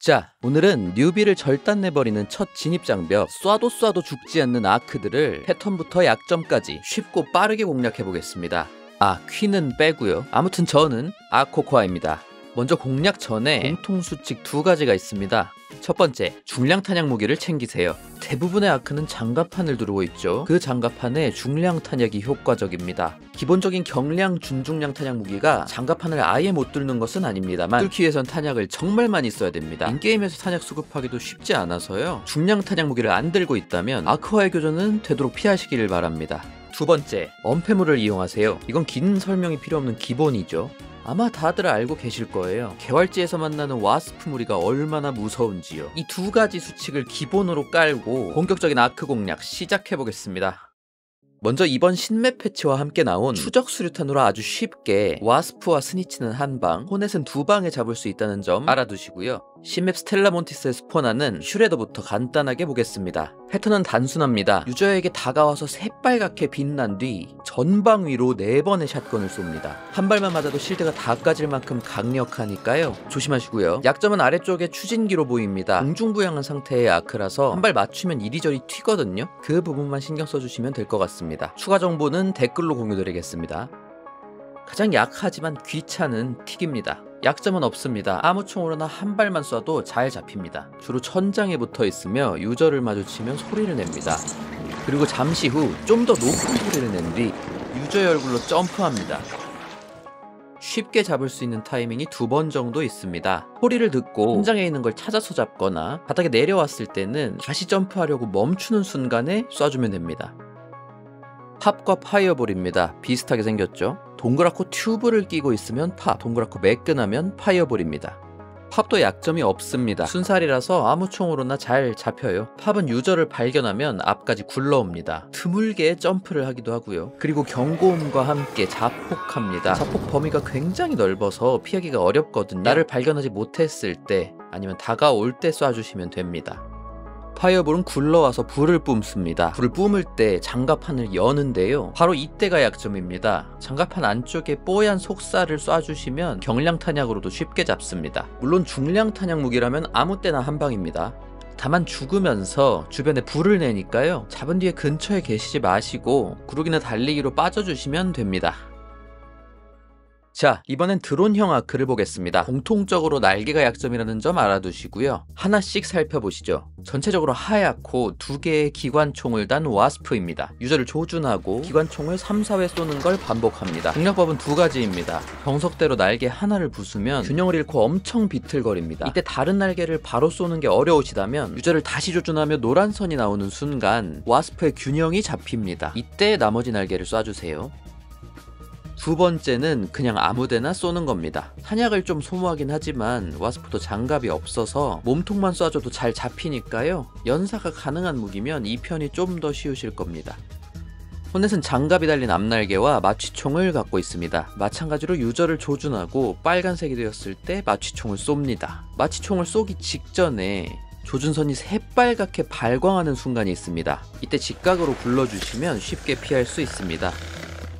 자, 오늘은 뉴비를 절단내버리는 첫 진입장벽, 쏴도 죽지 않는 아크들을 패턴부터 약점까지 쉽고 빠르게 공략해보겠습니다. 퀸은 빼고요. 아무튼 저는 아코코아입니다. 먼저 공략 전에 공통수칙 2가지가 있습니다. 첫 번째, 중량 탄약 무기를 챙기세요. 대부분의 아크는 장갑판을 두르고 있죠. 그 장갑판에 중량 탄약이 효과적입니다. 기본적인 경량, 준중량 탄약 무기가 장갑판을 아예 못 뚫는 것은 아닙니다만 뚫기 위해선 탄약을 정말 많이 써야 됩니다. 인게임에서 탄약 수급하기도 쉽지 않아서요. 중량 탄약 무기를 안 들고 있다면 아크와의 교전은 되도록 피하시기를 바랍니다. 두 번째, 엄폐물을 이용하세요. 이건 긴 설명이 필요 없는 기본이죠. 아마 다들 알고 계실 거예요. 개활지에서 만나는 와스프 무리가 얼마나 무서운지요. 이 2가지 수칙을 기본으로 깔고 본격적인 아크 공략 시작해보겠습니다. 먼저 이번 신맵 패치와 함께 나온 추적 수류탄으로 아주 쉽게 와스프와 스니치는 한방, 호넷은 2방에 잡을 수 있다는 점 알아두시고요. 신맵 스텔라 몬티스에 스폰하는 슈레더부터 간단하게 보겠습니다. 패턴은 단순합니다. 유저에게 다가와서 새빨갛게 빛난 뒤 전방 위로 4번의 샷건을 쏩니다. 한 발만 맞아도 실드가 다 까질 만큼 강력하니까요. 조심하시고요. 약점은 아래쪽에 추진기로 보입니다. 공중부양한 상태의 아크라서 한 발 맞추면 이리저리 튀거든요. 그 부분만 신경 써주시면 될 것 같습니다. 추가 정보는 댓글로 공유드리겠습니다. 가장 약하지만 귀찮은 틱입니다. 약점은 없습니다. 아무 총으로나 한 발만 쏴도 잘 잡힙니다. 주로 천장에 붙어 있으며 유저를 마주치면 소리를 냅니다. 그리고 잠시 후 좀 더 높은 소리를 낸 뒤 유저의 얼굴로 점프합니다. 쉽게 잡을 수 있는 타이밍이 2번 정도 있습니다. 소리를 듣고 현장에 있는 걸 찾아서 잡거나 바닥에 내려왔을 때는 다시 점프하려고 멈추는 순간에 쏴주면 됩니다. 팝과 파이어볼입니다. 비슷하게 생겼죠? 동그랗고 튜브를 끼고 있으면 팝, 동그랗고 매끈하면 파이어볼입니다. 팝도 약점이 없습니다. 순살이라서 아무 총으로나 잘 잡혀요. 팝은 유저를 발견하면 앞까지 굴러옵니다. 드물게 점프를 하기도 하고요. 그리고 경고음과 함께 자폭합니다. 자폭 범위가 굉장히 넓어서 피하기가 어렵거든요. 나를 발견하지 못했을 때 아니면 다가올 때 쏴주시면 됩니다. 파이어볼은 굴러와서 불을 뿜습니다. 불을 뿜을 때 장갑판을 여는데요. 바로 이때가 약점입니다. 장갑판 안쪽에 뽀얀 속살을 쏴주시면 경량 탄약으로도 쉽게 잡습니다. 물론 중량 탄약 무기라면 아무 때나 한 방입니다. 다만 죽으면서 주변에 불을 내니까요. 잡은 뒤에 근처에 계시지 마시고 구르기나 달리기로 빠져주시면 됩니다. 자, 이번엔 드론형 아크를 보겠습니다. 공통적으로 날개가 약점이라는 점 알아두시고요. 하나씩 살펴보시죠. 전체적으로 하얗고 2개의 기관총을 단 와스프입니다. 유저를 조준하고 기관총을 3, 4회 쏘는 걸 반복합니다. 공략법은 2가지입니다. 정석대로 날개 하나를 부수면 균형을 잃고 엄청 비틀거립니다. 이때 다른 날개를 바로 쏘는 게 어려우시다면 유저를 다시 조준하며 노란 선이 나오는 순간 와스프의 균형이 잡힙니다. 이때 나머지 날개를 쏴주세요. 두 번째는 그냥 아무데나 쏘는 겁니다. 탄약을 좀 소모하긴 하지만 와스프도 장갑이 없어서 몸통만 쏴줘도 잘 잡히니까요. 연사가 가능한 무기면 이 편이 좀 더 쉬우실 겁니다. 호넷은 장갑이 달린 앞날개와 마취총을 갖고 있습니다. 마찬가지로 유저를 조준하고 빨간색이 되었을 때 마취총을 쏩니다. 마취총을 쏘기 직전에 조준선이 새빨갛게 발광하는 순간이 있습니다. 이때 직각으로 굴러주시면 쉽게 피할 수 있습니다.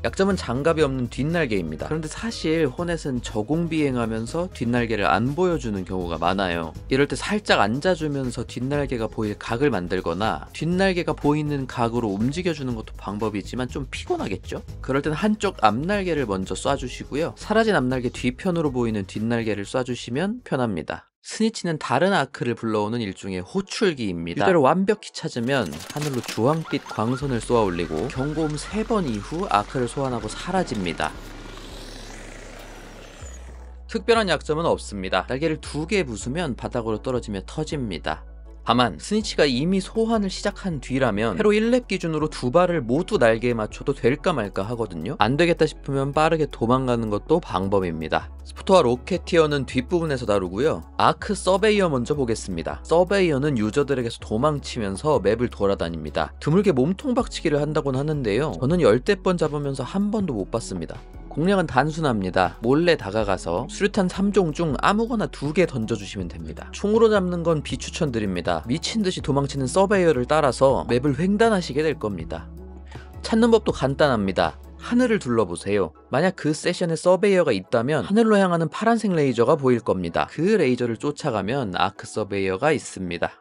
약점은 장갑이 없는 뒷날개입니다. 그런데 사실 호넷은 저공비행하면서 뒷날개를 안 보여주는 경우가 많아요. 이럴 때 살짝 앉아주면서 뒷날개가 보일 각을 만들거나 뒷날개가 보이는 각으로 움직여주는 것도 방법이지만 좀 피곤하겠죠? 그럴 땐 한쪽 앞날개를 먼저 쏴주시고요. 사라진 앞날개 뒤편으로 보이는 뒷날개를 쏴주시면 편합니다. 스니치는 다른 아크를 불러오는 일종의 호출기입니다. 유저를 완벽히 찾으면 하늘로 주황빛 광선을 쏘아 올리고 경고음 3번 이후 아크를 소환하고 사라집니다. 특별한 약점은 없습니다. 날개를 2개 부수면 바닥으로 떨어지며 터집니다. 다만 스니치가 이미 소환을 시작한 뒤라면 회로 1렙 기준으로 2발을 모두 날개에 맞춰도 될까 말까 하거든요. 안되겠다 싶으면 빠르게 도망가는 것도 방법입니다. 스포터와 로켓티어는 뒷부분에서 다루고요. 아크 서베이어 먼저 보겠습니다. 서베이어는 유저들에게서 도망치면서 맵을 돌아다닙니다. 드물게 몸통 박치기를 한다곤 하는데요. 저는 10대번 잡으면서 한 번도 못 봤습니다. 공략은 단순합니다. 몰래 다가가서 수류탄 3종 중 아무거나 2개 던져주시면 됩니다. 총으로 잡는 건 비추천드립니다. 미친듯이 도망치는 서베이어를 따라서 맵을 횡단하시게 될 겁니다. 찾는 법도 간단합니다. 하늘을 둘러보세요. 만약 그 세션에 서베이어가 있다면 하늘로 향하는 파란색 레이저가 보일 겁니다. 그 레이저를 쫓아가면 아크 서베이어가 있습니다.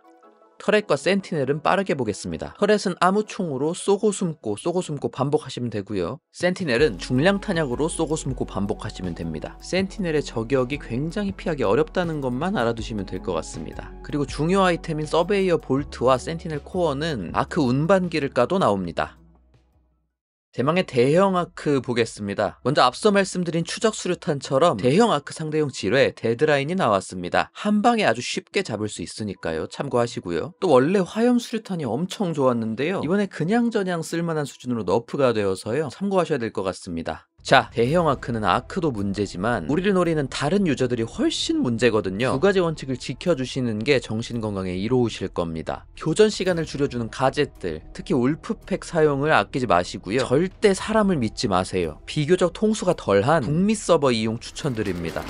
터렛과 센티넬은 빠르게 보겠습니다. 터렛은 아무 총으로 쏘고 숨고 반복하시면 되고요. 센티넬은 중량 탄약으로 쏘고 숨고 반복하시면 됩니다. 센티넬의 저격이 굉장히 피하기 어렵다는 것만 알아두시면 될 것 같습니다. 그리고 중요 아이템인 서베이어 볼트와 센티넬 코어는 아크 운반기를 까도 나옵니다. 대망의 대형 아크 보겠습니다. 먼저 앞서 말씀드린 추적 수류탄처럼 대형 아크 상대용 지뢰 데드라인이 나왔습니다. 한 방에 아주 쉽게 잡을 수 있으니까요. 참고하시고요. 또 원래 화염 수류탄이 엄청 좋았는데요. 이번에 그냥저냥 쓸만한 수준으로 너프가 되어서요. 참고하셔야 될 것 같습니다. 자, 대형 아크는 아크도 문제지만 우리를 노리는 다른 유저들이 훨씬 문제거든요. 두 가지 원칙을 지켜주시는 게 정신건강에 이로우실 겁니다. 교전 시간을 줄여주는 가젯들, 특히 울프팩 사용을 아끼지 마시고요. 절대 사람을 믿지 마세요. 비교적 통수가 덜한 북미 서버 이용 추천드립니다.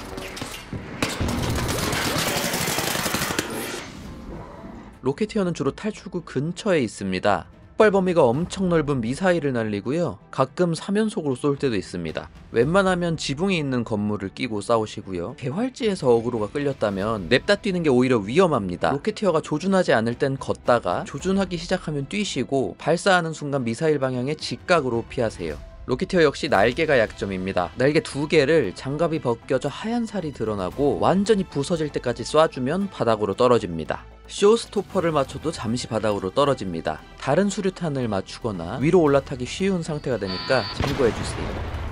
로켓티어는 주로 탈출구 근처에 있습니다. 폭발 범위가 엄청 넓은 미사일을 날리고요. 가끔 사면속으로 쏠 때도 있습니다. 웬만하면 지붕이 있는 건물을 끼고 싸우시고요. 개활지에서 어그로가 끌렸다면 냅다 뛰는 게 오히려 위험합니다. 로켓티어가 조준하지 않을 땐 걷다가 조준하기 시작하면 뛰시고 발사하는 순간 미사일 방향에 직각으로 피하세요. 로켓티어 역시 날개가 약점입니다. 날개 2개를 장갑이 벗겨져 하얀 살이 드러나고 완전히 부서질 때까지 쏴주면 바닥으로 떨어집니다. 쇼스토퍼를 맞춰도 잠시 바닥으로 떨어집니다. 다른 수류탄을 맞추거나 위로 올라타기 쉬운 상태가 되니까 참고해주세요.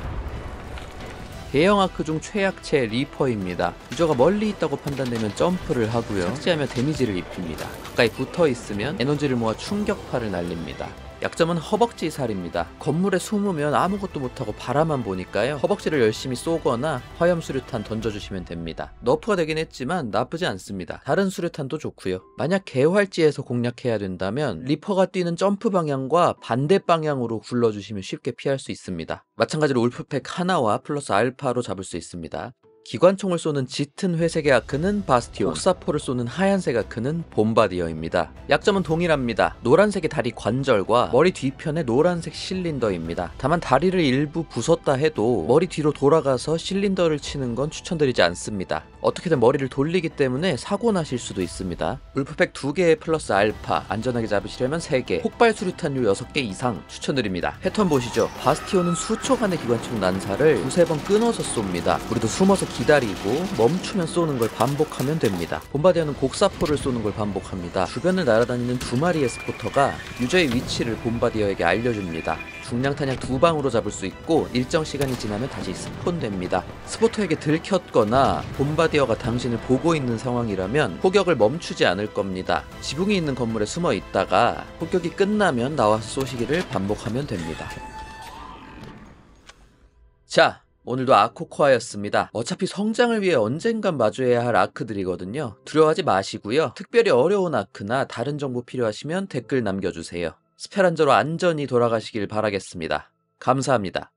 대형 아크 중 최약체 리퍼입니다. 유저가 멀리 있다고 판단되면 점프를 하고요. 착지하며 데미지를 입힙니다. 가까이 붙어있으면 에너지를 모아 충격파를 날립니다. 약점은 허벅지 살입니다. 건물에 숨으면 아무것도 못하고 바라만 보니까요. 허벅지를 열심히 쏘거나 화염 수류탄 던져주시면 됩니다. 너프가 되긴 했지만 나쁘지 않습니다. 다른 수류탄도 좋고요. 만약 개활지에서 공략해야 된다면 리퍼가 뛰는 점프 방향과 반대 방향으로 굴러주시면 쉽게 피할 수 있습니다. 마찬가지로 울프팩 하나와 플러스 알파로 잡을 수 있습니다. 기관총을 쏘는 짙은 회색의 아크는 바스티온, 옥사포를 쏘는 하얀색 아크는 봄바디어입니다. 약점은 동일합니다. 노란색의 다리 관절과 머리 뒤편의 노란색 실린더입니다. 다만 다리를 일부 부쉈다 해도 머리 뒤로 돌아가서 실린더를 치는 건 추천드리지 않습니다. 어떻게든 머리를 돌리기 때문에 사고 나실 수도 있습니다. 울프팩 2개에 플러스 알파, 안전하게 잡으시려면 3개, 폭발 수류탄류 6개 이상 추천드립니다. 패턴 보시죠. 바스티온은 수초간의 기관총 난사를 2-3번 끊어서 쏩니다. 우리도 숨어서 기다리고 멈추면 쏘는 걸 반복하면 됩니다. 봄바디어는 곡사포를 쏘는 걸 반복합니다. 주변을 날아다니는 2마리의 스포터가 유저의 위치를 봄바디어에게 알려줍니다. 중량 탄약 2방으로 잡을 수 있고 일정 시간이 지나면 다시 스폰됩니다. 스포터에게 들켰거나 봄바디어가 당신을 보고 있는 상황이라면 포격을 멈추지 않을 겁니다. 지붕이 있는 건물에 숨어 있다가 포격이 끝나면 나와서 쏘시기를 반복하면 됩니다. 자, 오늘도 아코코아였습니다. 어차피 성장을 위해 언젠간 마주해야 할 아크들이거든요. 두려워하지 마시고요. 특별히 어려운 아크나 다른 정보 필요하시면 댓글 남겨주세요. 스페란저로 안전히 돌아가시길 바라겠습니다. 감사합니다.